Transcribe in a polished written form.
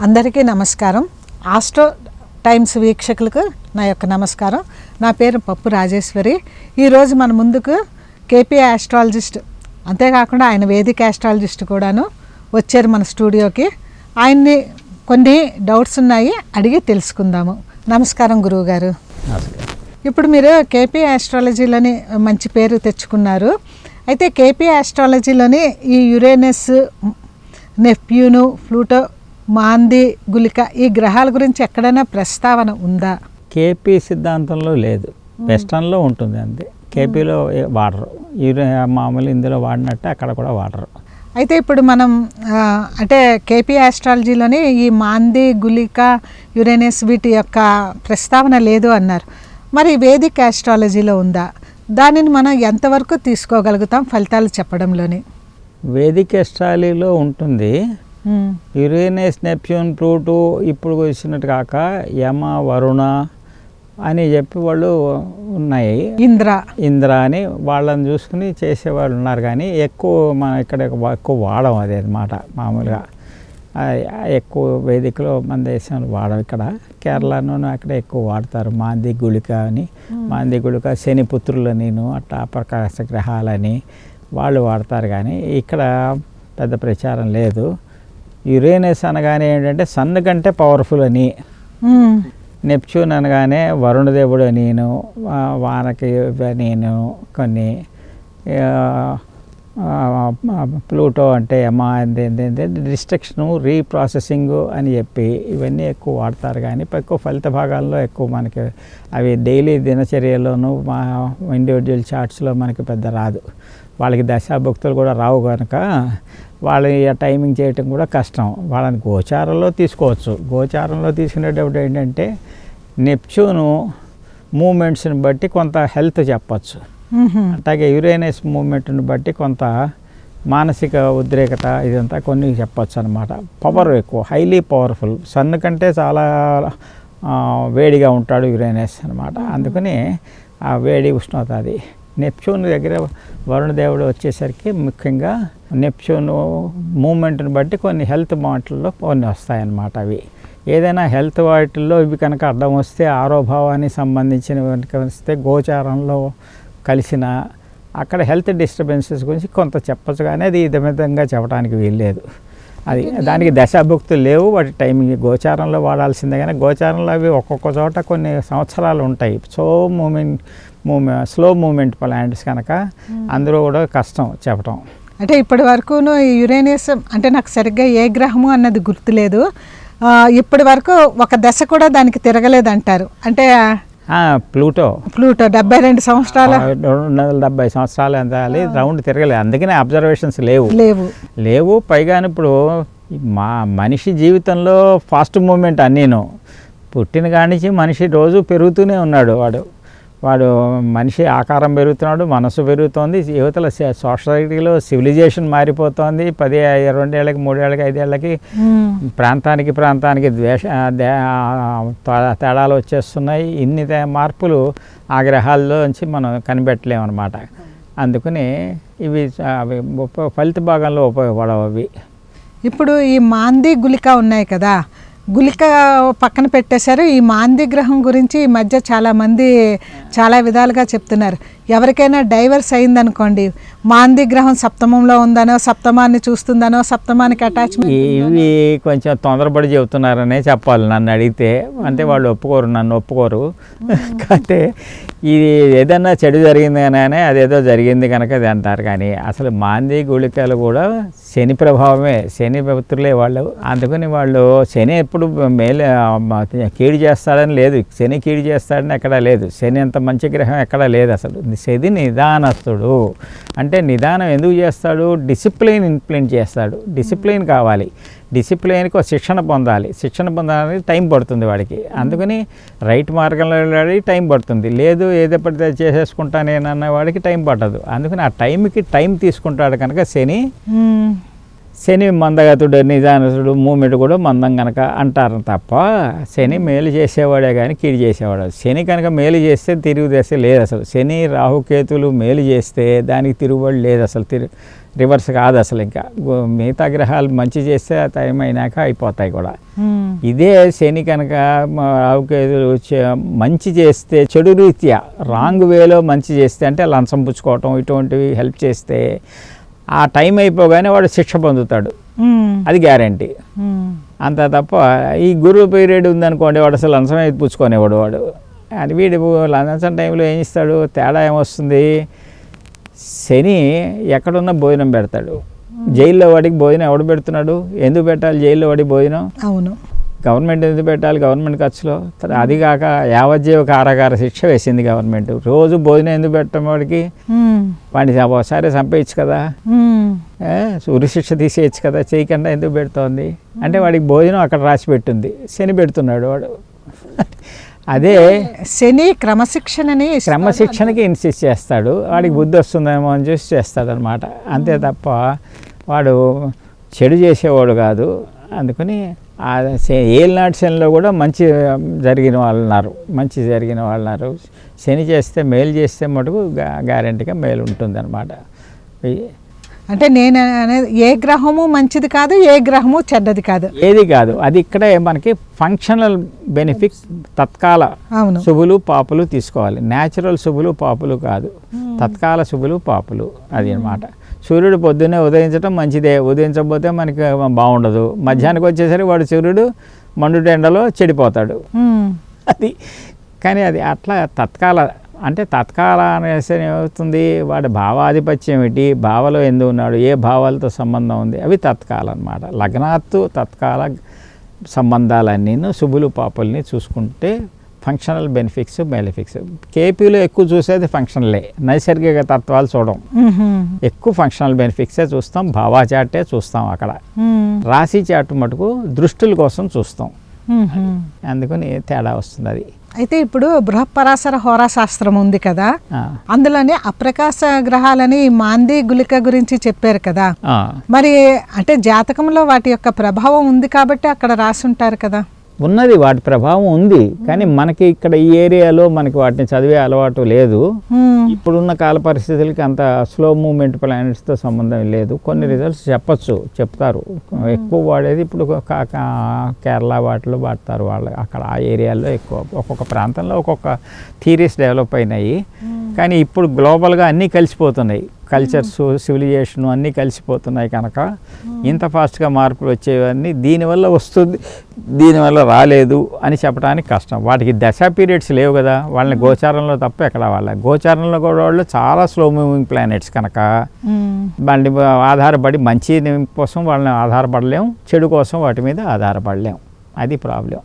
అందరికీ నమస్కారం. Astro times వీక్షకులకు నా యొక్క నమస్కారం. నా పేరు పప్పు రాజేశ్వరి. ఈరోజు మన ముందుకు కేపీ ఆస్ట్రాలజిస్ట్, అంతేకాకుండా ఆయన వేదిక ఆస్ట్రాలజిస్ట్ కూడాను వచ్చారు మన స్టూడియోకి. ఆయన్ని కొన్ని డౌట్స్ ఉన్నాయి, అడిగి తెలుసుకుందాము. నమస్కారం గురువుగారు. ఇప్పుడు మీరు కేపీ ఆస్ట్రాలజీలోని మంచి పేరు తెచ్చుకున్నారు. అయితే కేపీ ఆస్ట్రాలజీలోని ఈ యురేనస్, నెప్ట్యూను, ప్లూటో, మాంది, గుళిక ఈ గ్రహాల గురించి ఎక్కడైనా ప్రస్తావన ఉందా? కేపీ సిద్ధాంతంలో లేదు, వెస్టర్న్లో ఉంటుంది అంతే. కేపీలో వాడరు, మామూలు ఇందులో వాడినట్టు అక్కడ కూడా వాడరు. అయితే ఇప్పుడు మనం అంటే కేపీ ఆస్ట్రాలజీలోని ఈ మాంది, గుళిక, యురేనస్ వీటి యొక్క ప్రస్తావన లేదు అన్నారు. మరి వేదిక ఆస్ట్రాలజీలో ఉందా? దానిని మనం ఎంతవరకు తీసుకోగలుగుతాం ఫలితాలు చెప్పడంలోని? వేదిక ఆస్ట్రాలజీలో ఉంటుంది. యురేనస్, నెప్ట్యూన్, ప్లూటో ఇప్పుడు వచ్చినట్టు కాక యమ, వరుణ అని చెప్పి వాళ్ళు ఉన్నాయి. ఇంద్ర అని వాళ్ళని చూసుకుని చేసేవాళ్ళు ఉన్నారు. కానీ ఎక్కువ మనం ఇక్కడ ఎక్కువ వాడడం అదే అన్నమాట. మామూలుగా ఎక్కువ వేదికలో మన దేశంలో వాడడం. ఇక్కడ కేరళలోనూ అక్కడ ఎక్కువ వాడతారు. మాంది గుళిక అని, మాంది గుళిక శని పుత్రులు నేను అట్లా ప్రకాశ గ్రహాలని వాళ్ళు వాడతారు. కానీ ఇక్కడ పెద్ద ప్రచారం లేదు. యురేనస్ అనగానే ఏంటంటే సన్ కంటే పవర్ఫుల్ అని, నెప్ట్యూన్ అనగానే వరుణదేవుడు నేను, వానకి నేను కొన్ని, ప్లూటో అంటే డిస్ట్రక్షను, రీప్రాసెసింగ్ అని చెప్పి ఇవన్నీ ఎక్కువ వాడతారు. కానీ ఎక్కువ ఫలిత భాగాల్లో ఎక్కువ మనకి అవి డైలీ దినచర్యలోనూ మా ఇండివిజువల్ చార్ట్స్లో మనకి పెద్ద రాదు. వాళ్ళకి దశాభక్తులు కూడా రావు కనుక వాళ్ళ టైమింగ్ చేయటం కూడా కష్టం. వాళ్ళని గోచారంలో తీసుకోవచ్చు. గోచారంలో తీసుకునేటప్పుడు ఏంటంటే నెప్ట్యూను మూమెంట్స్ని బట్టి కొంత హెల్త్ చెప్పచ్చు. అట్లాగే యురేనస్ మూమెంట్ని బట్టి కొంత మానసిక ఉద్రేకత ఇదంతా కొన్ని చెప్పచ్చు అనమాట. పవర్ ఎక్కువ, హైలీ పవర్ఫుల్. సన్ కంటే చాలా వేడిగా ఉంటాడు యురేనస్ అనమాట. అందుకని ఆ వేడి ఉష్ణత అది. నెప్ట్యూన్ దగ్గర వరుణదేవుడు వచ్చేసరికి ముఖ్యంగా నెప్ట్యూన్ మూమెంట్ని బట్టి కొన్ని హెల్త్ మాటల్లో కొన్ని వస్తాయన్నమాట. అవి ఏదైనా హెల్త్ వాటిల్లో ఇవి కనుక అడ్డం వస్తే, ఆరోభావానికి సంబంధించినవి కనుక వస్తే గోచారంలో కలిసిన అక్కడ హెల్త్ డిస్టర్బెన్సెస్ గురించి కొంత చెప్పచ్చు. కానీ అది ఇదమితంగా చెప్పడానికి వీల్లేదు. అది దానికి దశాభుక్తులు లేవు. వాటి టైమింగ్ గోచారంలో వాడాల్సిందే. కానీ గోచారంలో అవి ఒక్కొక్క చోట కొన్ని సంవత్సరాలు ఉంటాయి. స్లో మూమెంట్ ప్లాంట్స్ కనుక అందులో కూడా కష్టం చెప్పటం. అంటే ఇప్పటి వరకు ఈ యురేనస్ అంటే నాకు సరిగ్గా ఏ గ్రహము అన్నది గుర్తులేదు. ఇప్పటి వరకు ఒక దశ కూడా దానికి తిరగలేదంటారు. అంటే ప్లూటో 72 సంవత్సరాలు 270 సంవత్సరాలు ఎంత రౌండ్ తిరగలేదు. అందుకనే అబ్జర్వేషన్స్ లేవు. పైగా ఇప్పుడు మా మనిషి జీవితంలో ఫాస్ట్ మూమెంట్ అన్నీను. పుట్టిన కాడి నుంచి మనిషి రోజు పెరుగుతూనే ఉన్నాడు. వాడు మనిషి ఆకారం పెరుగుతున్నాడు, మనసు పెరుగుతోంది. యువతల సొసైటీలో సివిలైజేషన్ మారిపోతోంది. 2 ఏళ్ళకి 3 ఏళ్ళకి 5 ఏళ్ళకి ప్రాంతానికి తేడాలు వచ్చేస్తున్నాయి. ఇన్ని మార్పులు ఆ గ్రహాల్లో నుంచి మనం కనిపెట్టలేమన్నమాట. అందుకని ఇవి ఫలిత భాగంలో ఉపయోగపడవు అవి. ఇప్పుడు ఈ మాంది, గుళిక ఉన్నాయి కదా, గుళిక పక్కన పెట్టేశారు. ఈ మాంది గ్రహం గురించి ఈ మధ్య చాలామంది చాలా విధాలుగా చెప్తున్నారు. ఎవరికైనా డైవర్స్ అయిందనుకోండి, మాంది గ్రహం సప్తమంలో ఉందనో, సప్తమాన్ని చూస్తుందనో, సప్తమానికి అటాచ్మెంట్. ఇవి కొంచెం తొందరపడి చెబుతున్నారనే చెప్పాలి నన్ను అడిగితే. అంటే వాళ్ళు నన్ను ఒప్పుకోరు. కాకపోతే ఇది ఏదన్నా చెడు జరిగింది కానీ అదేదో జరిగింది కనుక అది అంటారు. కానీ అసలు మాంది, గుళికలు కూడా శని ప్రభావమే, శని పుత్రులే వాళ్ళు. అందుకని వాళ్ళు శని ఎప్పుడు కీడు చేస్తాడని లేదు, శని కీడు చేస్తాడని ఎక్కడా లేదు. శని అంత మంచి గ్రహం ఎక్కడా లేదు అసలు. శని నిదానస్తుడు. అంటే నిదానం ఎందుకు చేస్తాడు? డిసిప్లిన్ ఇంప్లిమెంట్ చేస్తాడు. డిసిప్లిన్ కావాలి. డిసిప్లిన్కి ఒక శిక్షణ పొందాలి. శిక్షణ పొందడానికి టైం పడుతుంది వాడికి. అందుకని రైట్ మార్గంలో వెళ్ళాలి, టైం పడుతుంది. లేదు ఏదో పడితే చేసేసుకుంటానేనన్న వాడికి టైం పట్టదు. అందుకని ఆ టైంకి టైం తీసుకుంటాడు కనుక శని శని మందగతుడు నిదానసుడు మూమెంట్ కూడా మందం కనుక అంటారు తప్ప శని మేలు చేసేవాడే కానీ కీడు చేసేవాడు. శని కనుక మేలు చేస్తే తిరుగుదశ లేదు అసలు. శని రాహుకేతులు మేలు చేస్తే దానికి తిరుగుబడి లేదు అసలు, రివర్స్ కాదు అసలు. ఇంకా మిగతా గ్రహాలు మంచి చేస్తే ఆ టైం అయినాక అయిపోతాయి కూడా. ఇదే శని కనుక రాహుకేతులు మంచి చేస్తే, చెడు రీత్యా రాంగ్ వేలో మంచి చేస్తే అంటే లంచం పుచ్చుకోవటం ఇటువంటివి హెల్ప్ చేస్తే ఆ టైం అయిపోగానే వాడు శిక్ష పొందుతాడు, అది గ్యారంటీ. అంత తప్ప ఈ గురువు పీరియడ్ ఉందనుకోండి, వాడు అసలు లంచం అయితే పుచ్చుకునేవాడు వాడు. అది వీడు లంచం టైంలో ఏం ఇస్తాడు, తేడా ఏమొస్తుంది, శని ఎక్కడున్నా భోజనం పెడతాడు. జైల్లో వాడికి భోజనం ఎవడు పెడుతున్నాడు, ఎందుకు పెట్టాలి జైల్లో వాడికి భోజనం? అవును, గవర్నమెంట్ ఎందుకు పెట్టాలి, గవర్నమెంట్ ఖర్చులో. అది కాక యావజ్జీవ కారాగార శిక్ష వేసింది గవర్నమెంట్. రోజు భోజనం ఎందుకు పెట్టడం వాడికి, వాడిని ఒకసారి చంపేయచ్చు కదా, ఉరి శిక్ష తీసేయచ్చు కదా, చేయకుండా ఎందుకు పెడుతోంది అంటే వాడికి భోజనం అక్కడ రాసి పెట్టింది, శని పెడుతున్నాడు వాడు. అదే శని క్రమశిక్షణకి ఇన్సిస్ట్ చేస్తాడు, వాడికి బుద్ధి వస్తుందేమో అని చూసి చేస్తాడు అనమాట. అంతే తప్ప వాడు చెడు చేసేవాడు కాదు. అందుకని ఏలినాటి శనిలో కూడా మంచి జరిగిన వాళ్ళు ఉన్నారు. శని చేస్తే మేలు చేస్తే మటుకు గ్యారెంటీగా మేలు ఉంటుంది అనమాట. అంటే నేను అనేది ఏ గ్రహము మంచిది కాదు, ఏ గ్రహము చెడ్డది కాదు, ఏది కాదు. అది ఇక్కడే మనకి ఫంక్షనల్ బెనిఫిట్. తత్కాల శుభులు పాపులు తీసుకోవాలి, న్యాచురల్ శుభులు పాపులు కాదు, తత్కాల శుభులు పాపులు. అది అన్నమాట. సూర్యుడు పొద్దున్నే ఉదయించడం మంచిదే, ఉదయించకపోతే మనకి బాగుండదు. మధ్యాహ్నానికి వచ్చేసరికి వాడు సూర్యుడు మండు ఎండలో చెడిపోతాడు. అది కానీ అది అట్లా తత్కాల అంటే తత్కాల అనేసి ఏమవుతుంది, వాడి భావాధిపత్యం ఏంటి, భావలో ఎందుకు ఉన్నాడు, ఏ భావాలతో సంబంధం ఉంది, అవి తత్కాల అన్నమాట. లగ్నాత్తు తత్కాల సంబంధాలన్నీ శుభులు పాపుల్ని చూసుకుంటే ఫంక్షనల్ బెనిఫిట్స్ బెనిఫిట్స్. కేపీలో ఎక్కువ చూసేది ఫంక్షనలే, నైసర్గిక తత్వాలు చూడం. ఎక్కువ ఫంక్షనల్ బెనిఫిట్సే చూస్తాం, భావా చాటే చూస్తాం. అక్కడ రాశి చాటు మటుకు దృష్టుల కోసం చూస్తాం. అందుకని తేడా వస్తుంది అది. అయితే ఇప్పుడు బృహపరాశర హోరాశాస్త్రం ఉంది కదా, అందులోనే అప్రకాశ గ్రహాలని మాంది గుళిక గురించి చెప్పారు కదా. మరి అంటే జాతకంలో వాటి యొక్క ప్రభావం ఉంది కాబట్టి అక్కడ రాసి ఉంటారు కదా. ఉన్నది, వాటి ప్రభావం ఉంది. కానీ మనకి ఇక్కడ ఈ ఏరియాలో మనకి వాటిని చదివే అలవాటు లేదు. ఇప్పుడున్న కాల పరిస్థితులకి అంత స్లో మూమెంట్ ప్లానెట్స్తో సంబంధం లేదు. కొన్ని రిజల్ట్స్ చెప్తారు. ఎక్కువ వాడేది ఇప్పుడు కేరళ వాటిలో వాడతారు వాళ్ళు, అక్కడ ఆ ఏరియాలో ఎక్కువ. ఒక్కొక్క ప్రాంతంలో ఒక్కొక్క థీరీస్ డెవలప్ అయినాయి. కానీ ఇప్పుడు గ్లోబల్గా అన్నీ కలిసిపోతున్నాయి, కల్చర్స్ సివిలైజేషన్ అన్నీ కలిసిపోతున్నాయి కనుక ఇంత ఫాస్ట్గా మార్పులు వచ్చేవన్నీ దీనివల్ల వస్తుంది, దీనివల్ల రాలేదు అని చెప్పడానికి కష్టం. వాటికి దశా పీరియడ్స్ లేవు కదా, వాళ్ళని గోచారంలో తప్ప ఎక్కడ గోచారంలో కూడా వాళ్ళు చాలా స్లో మూవింగ్ ప్లానెట్స్ కనుక వాటిని ఆధారపడి మంచి కోసం వాళ్ళని ఆధారపడలేం, చెడు కోసం వాటి మీద ఆధారపడలేం. అది ప్రాబ్లం.